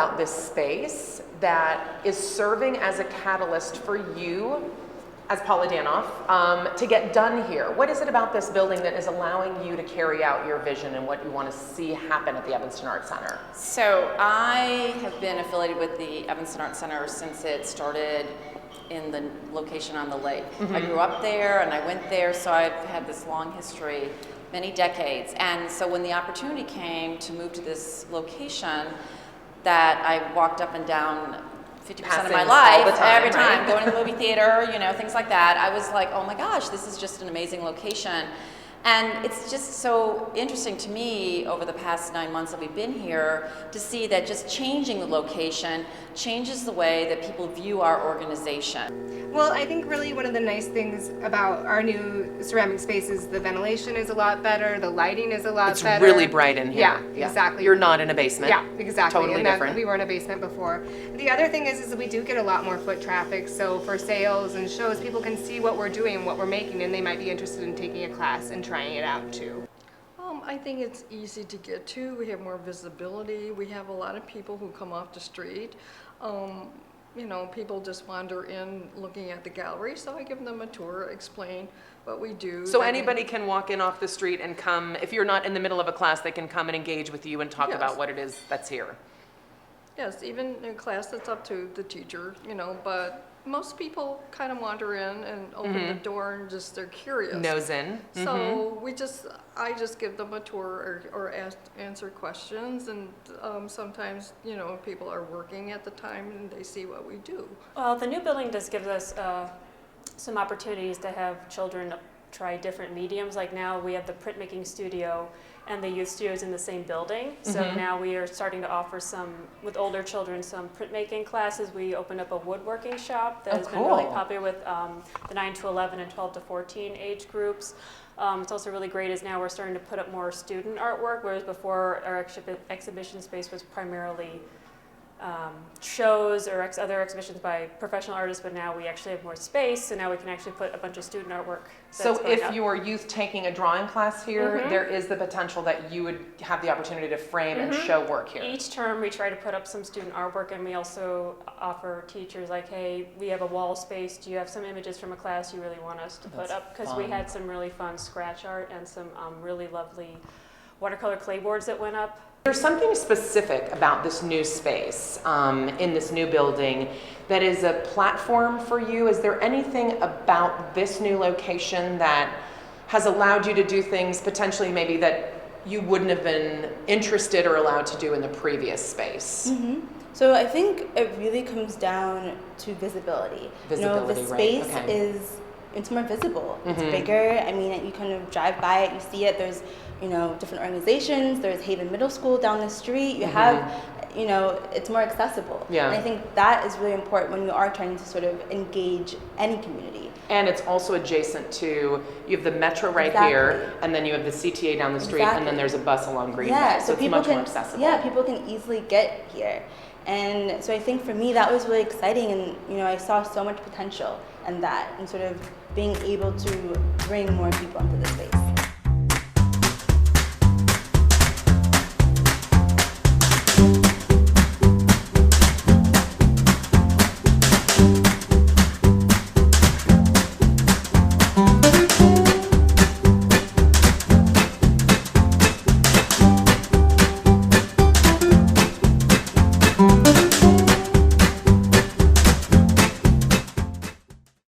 about this space that is serving as a catalyst for you as Paula Danoff to get done here? What is it about this building that is allowing you to carry out your vision and what you want to see happen at the Evanston Art Center? So I have been affiliated with the Evanston Art Center since it started in the location on the lake. I grew up there and I went there, so I've had this long history, many decades. And so when the opportunity came to move to this location, that I walked up and down 50% of my life, every time, going to the movie theater, you know, things like that. I was like, oh my gosh, this is just an amazing location. And it's just so interesting to me over the past 9 months that we've been here to see that just changing the location changes the way that people view our organization. Well, I think really one of the nice things about our new ceramic space is the ventilation is a lot better, the lighting is a lot better. It's really bright in here. Yeah, exactly. You're not in a basement. Yeah, exactly. Totally and different. We were in a basement before. The other thing is that we do get a lot more foot traffic, so for sales and shows, people can see what we're doing, what we're making, and they might be interested in taking a class and trying it out too. I think it's easy to get to. We have more visibility. We have a lot of people who come off the street. You know, people just wander in looking at the gallery, so I give them a tour, explain what we do. So anybody can walk in off the street and come, if you're not in the middle of a class, they can come and engage with you and talk about what it is that's here. Yes, even in class, that's up to the teacher, you know, but most people kind of wander in and open the door and just, they're curious. Nose in. So I just give them a tour or answer questions, and sometimes, you know, people are working at the time and they see what we do. Well, the new building just gives us some opportunities to have children try different mediums. Like now we have the printmaking studio and the youth studios in the same building. So now we are starting to offer some, with older children, some printmaking classes. We opened up a woodworking shop that has been really popular with the 9 to 11 and 12 to 14 age groups. It's also really great is now we're starting to put up more student artwork, whereas before our exhibition space was primarily shows or other exhibitions by professional artists, but now we actually have more space, so now we can actually put a bunch of student artwork. So if your youth taking a drawing class here, there is the potential that you would have the opportunity to frame and show work here. Each term we try to put up some student artwork, and we also offer teachers like, hey, we have a wall space, do you have some images from a class you really want us to put up? Because we had some really fun scratch art and some really lovely watercolor clay boards that went up. There's something specific about this new space in this new building that is a platform for you. Is there anything about this new location that has allowed you to do things potentially maybe that you wouldn't have been interested or allowed to do in the previous space? So I think it really comes down to visibility. Visibility, the space it's more visible. It's bigger. I mean, you kind of drive by it, you see it. There's, you know, different organizations. There's Haven Middle School down the street. You have, you know, it's more accessible. Yeah. And I think that is really important when you are trying to sort of engage any community. And it's also adjacent to, you have the metro right here, and then you have the CTA down the street, and then there's a bus along Greenway. Yeah, so it's much more accessible. Yeah, people can easily get here. And so I think for me that was really exciting, and you know, I saw so much potential in that, and sort of being able to bring more people into the space.